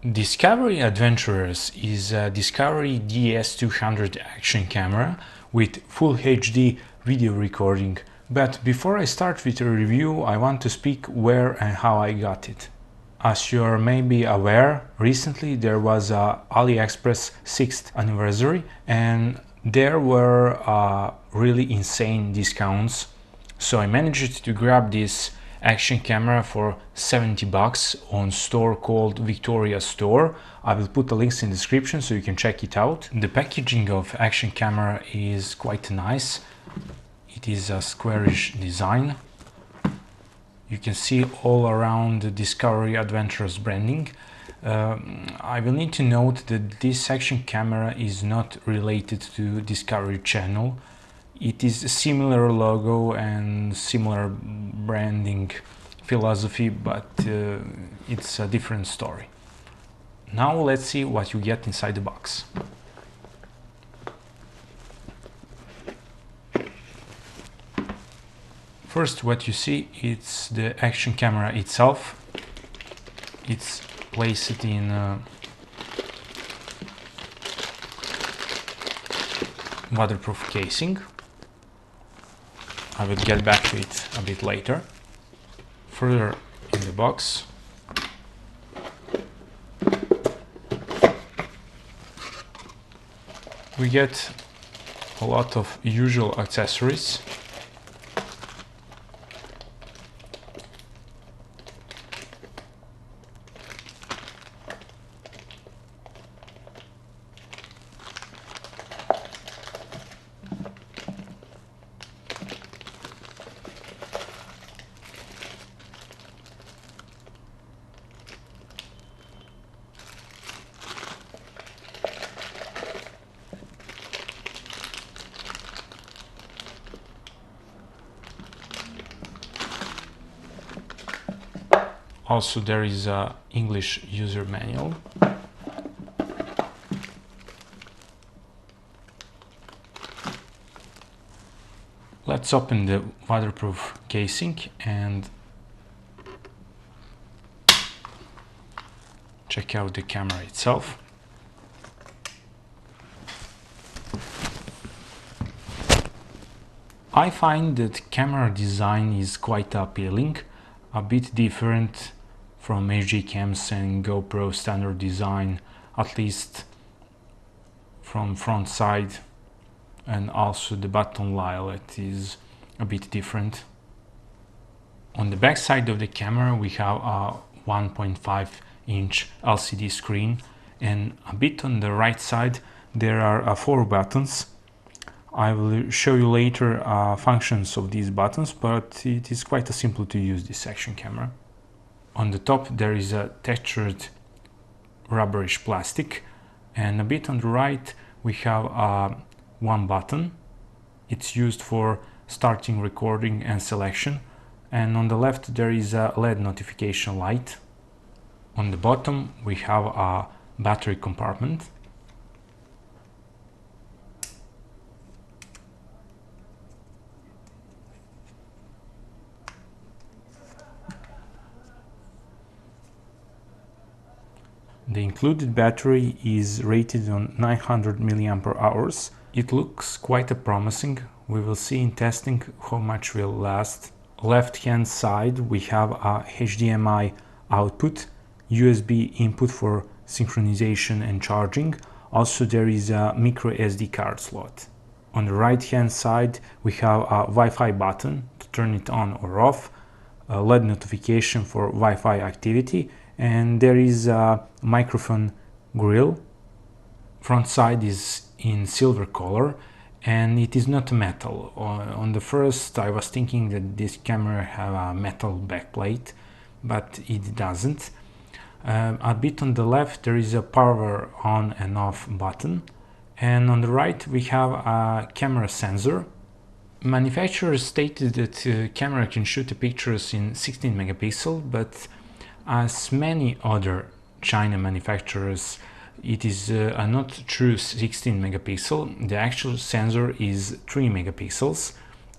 Discovery Adventurers is a Discovery DS200 action camera with Full HD video recording. But before I start with a review, I want to speak where and how I got it. As you're maybe aware, recently there was a AliExpress 6th anniversary and there were really insane discounts. So I managed to grab this action camera for 70 bucks on store called Victoria Store. I will put the links in the description so you can check it out. The packaging of action camera is quite nice. It is a squarish design. You can see all around the Discovery Adventures branding. I will need to note that this action camera is not related to Discovery Channel. It is a similar logo and similar branding philosophy, but it's a different story. Now let's see what you get inside the box. First, what you see, it's the action camera itself. It's placed in a waterproof casing. I will get back to it a bit later. Further in the box, we get a lot of usual accessories. Also, there is a English user manual. Let's open the waterproof casing and check out the camera itself. I find that camera design is quite appealing, a bit different from HD cams and GoPro standard design, at least from front side, and also the button layout is a bit different. On the back side of the camera we have a 1.5-inch LCD screen, and a bit on the right side there are 4 buttons. I will show you later functions of these buttons, but it is quite simple to use this action camera. On the top there is a textured rubberish plastic, and a bit on the right we have one button. It's used for starting recording and selection, and on the left there is a LED notification light. On the bottom we have a battery compartment. The included battery is rated on 900 mAh. It looks quite promising. We will see in testing how much will last. Left hand side we have a HDMI output, USB input for synchronization and charging. Also there is a micro SD card slot. On the right hand side we have a Wi-Fi button to turn it on or off, a LED notification for Wi-Fi activity, and there is a microphone grill. Front side is in silver color and it is not metal. On the first I was thinking that this camera have a metal backplate, but it doesn't. A bit on the left there is a power on and off button, and on the right we have a camera sensor. Manufacturers stated that camera can shoot pictures in 16 megapixel, but as many other China manufacturers, it is a not true 16 megapixel. The actual sensor is 3 megapixels,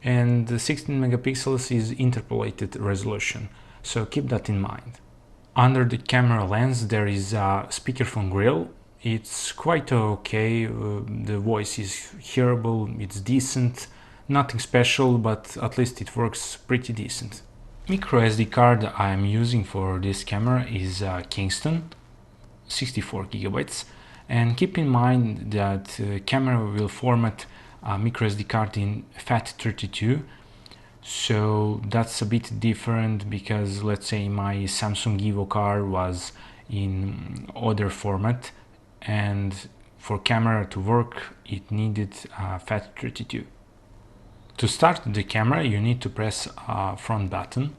and the 16 megapixels is interpolated resolution, so keep that in mind. Under the camera lens there is a speakerphone grill. It's quite okay, the voice is hearable, it's decent, nothing special, but at least it works pretty decent. Micro SD card I'm using for this camera is Kingston 64 gigabytes, and keep in mind that camera will format a micro SD card in FAT32, so that's a bit different because let's say my Samsung Evo card was in other format, and for camera to work it needed FAT32. To start the camera you need to press a front button.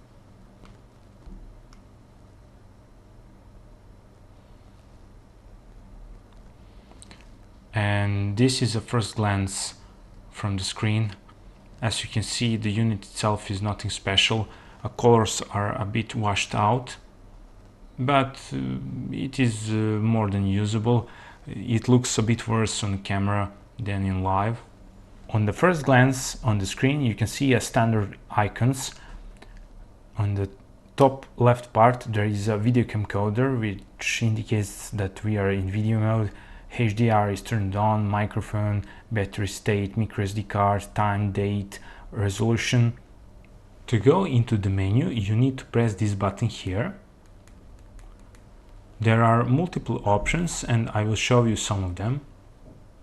And this is a first glance from the screen. As you can see, the unit itself is nothing special. Colors are a bit washed out, but it is more than usable. It looks a bit worse on camera than in live. On the first glance on the screen you can see a standard icons. On the top left part there is a video camcorder which indicates that we are in video mode. HDR is turned on, microphone, battery state, microSD card, time, date, resolution. To go into the menu you need to press this button here. There are multiple options and I will show you some of them.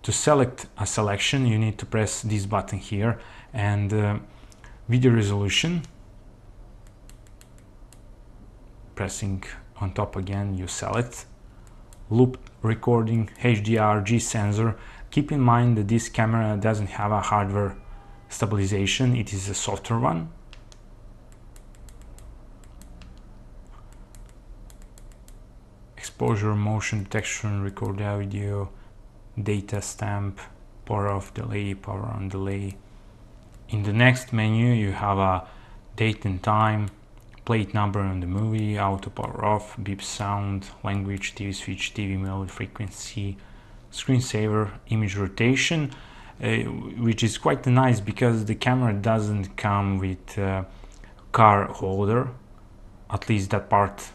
To select a selection you need to press this button here, and video resolution, pressing on top again you select. Loop recording, HDR, G sensor. Keep in mind that this camera doesn't have a hardware stabilization, it is a software one. Exposure, motion detection, record audio, data stamp, power off delay, power on delay. In the next menu you have a date and time, plate number on the movie, auto power off, beep sound, language, TV switch, TV mode, frequency, screensaver, image rotation, which is quite nice because the camera doesn't come with car holder, at least that part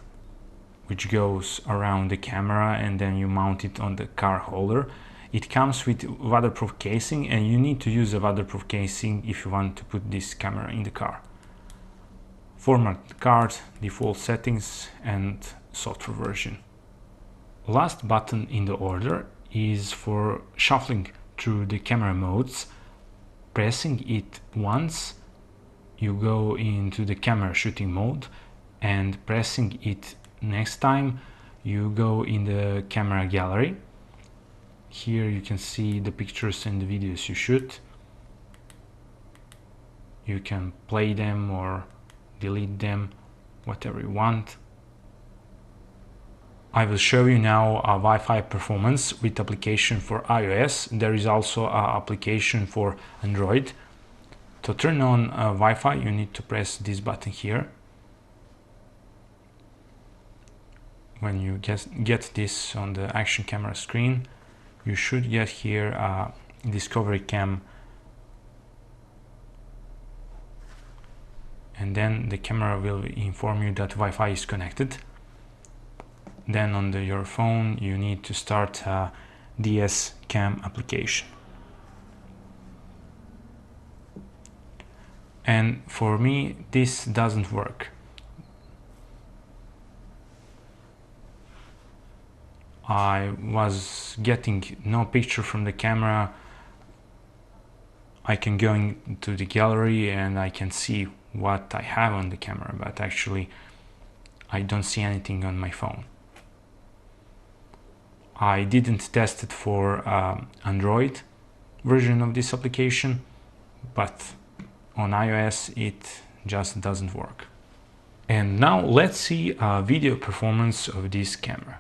which goes around the camera and then you mount it on the car holder. It comes with waterproof casing and you need to use a waterproof casing if you want to put this camera in the car. Format card, default settings and software version. Last button in the order is for shuffling through the camera modes. Pressing it once you go into the camera shooting mode, and pressing it next time you go in the camera gallery. Here you can see the pictures and the videos you shoot. You can play them or delete them, whatever you want. I will show you now a Wi-Fi performance with application for iOS. There is also an application for Android. To turn on Wi-Fi you need to press this button here. When you get this on the action camera screen, you should get here a Discovery Cam, and then the camera will inform you that Wi-Fi is connected. Then on your phone you need to start a DS Cam application. And for me this doesn't work. I was getting no picture from the camera. I can go into the gallery and I can see what I have on the camera, but actually I don't see anything on my phone. I didn't test it for Android version of this application, but on iOS it just doesn't work. And now let's see a video performance of this camera.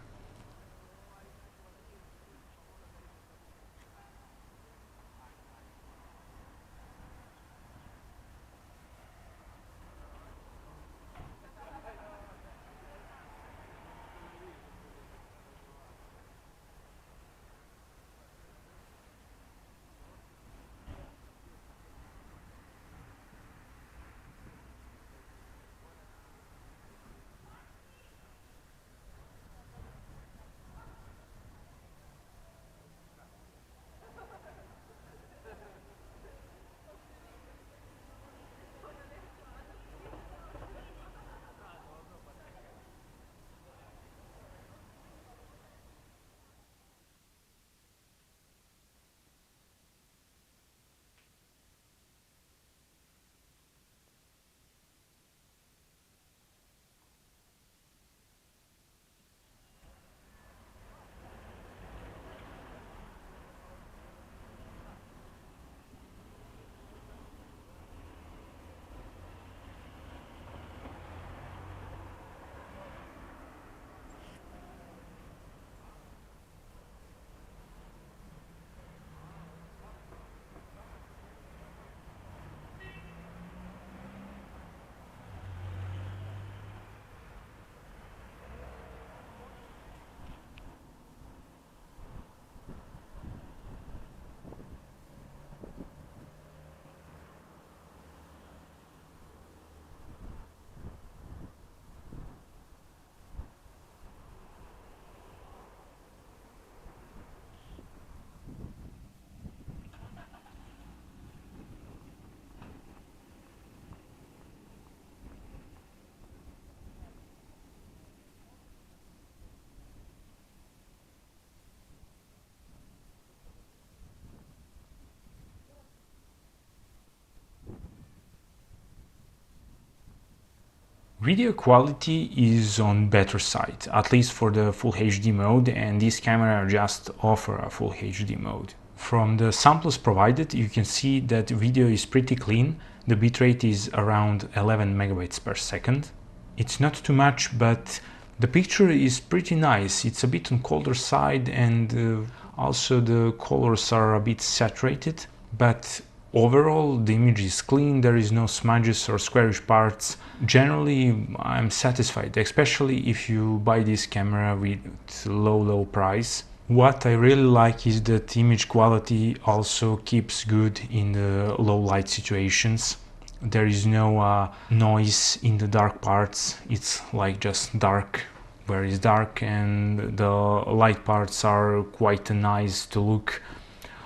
Video quality is on better side, at least for the Full HD mode, and this camera just offer a Full HD mode. From the samples provided, you can see that video is pretty clean. The bitrate is around 11 megabytes per second. It's not too much, but the picture is pretty nice. It's a bit on colder side, and also the colors are a bit saturated, but overall the image is clean. There is no smudges or squarish parts. Generally, I'm satisfied, especially if you buy this camera with low price. What I really like is that image quality also keeps good in the low light situations. There is no noise in the dark parts. It's like just dark where it's dark, and the light parts are quite nice to look.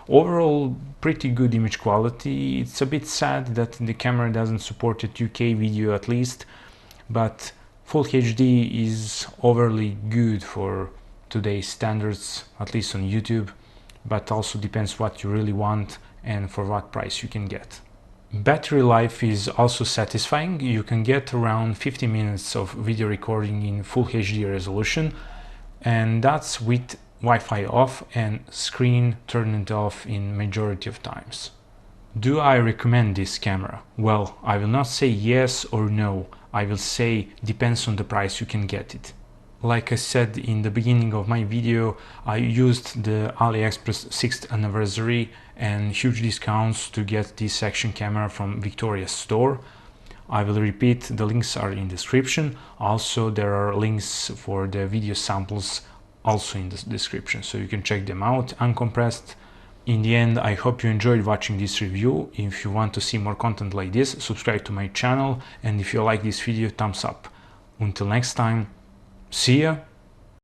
Overall, pretty good image quality. It's a bit sad that the camera doesn't support a 2K video at least, but Full HD is overly good for today's standards, at least on YouTube, but also depends what you really want and for what price you can get. Battery life is also satisfying. You can get around 50 minutes of video recording in Full HD resolution, and that's with Wi-Fi off and screen turned off in majority of times. Do I recommend this camera? Well, I will not say yes or no. I will say depends on the price you can get it. Like I said in the beginning of my video, I used the AliExpress 6th anniversary and huge discounts to get this action camera from Victoria's store. I will repeat, the links are in description. Also, there are links for the video samples also in the description, so you can check them out uncompressed. In the end, I hope you enjoyed watching this review. If you want to see more content like this, subscribe to my channel, and if you like this video, thumbs up. Until next time, see ya!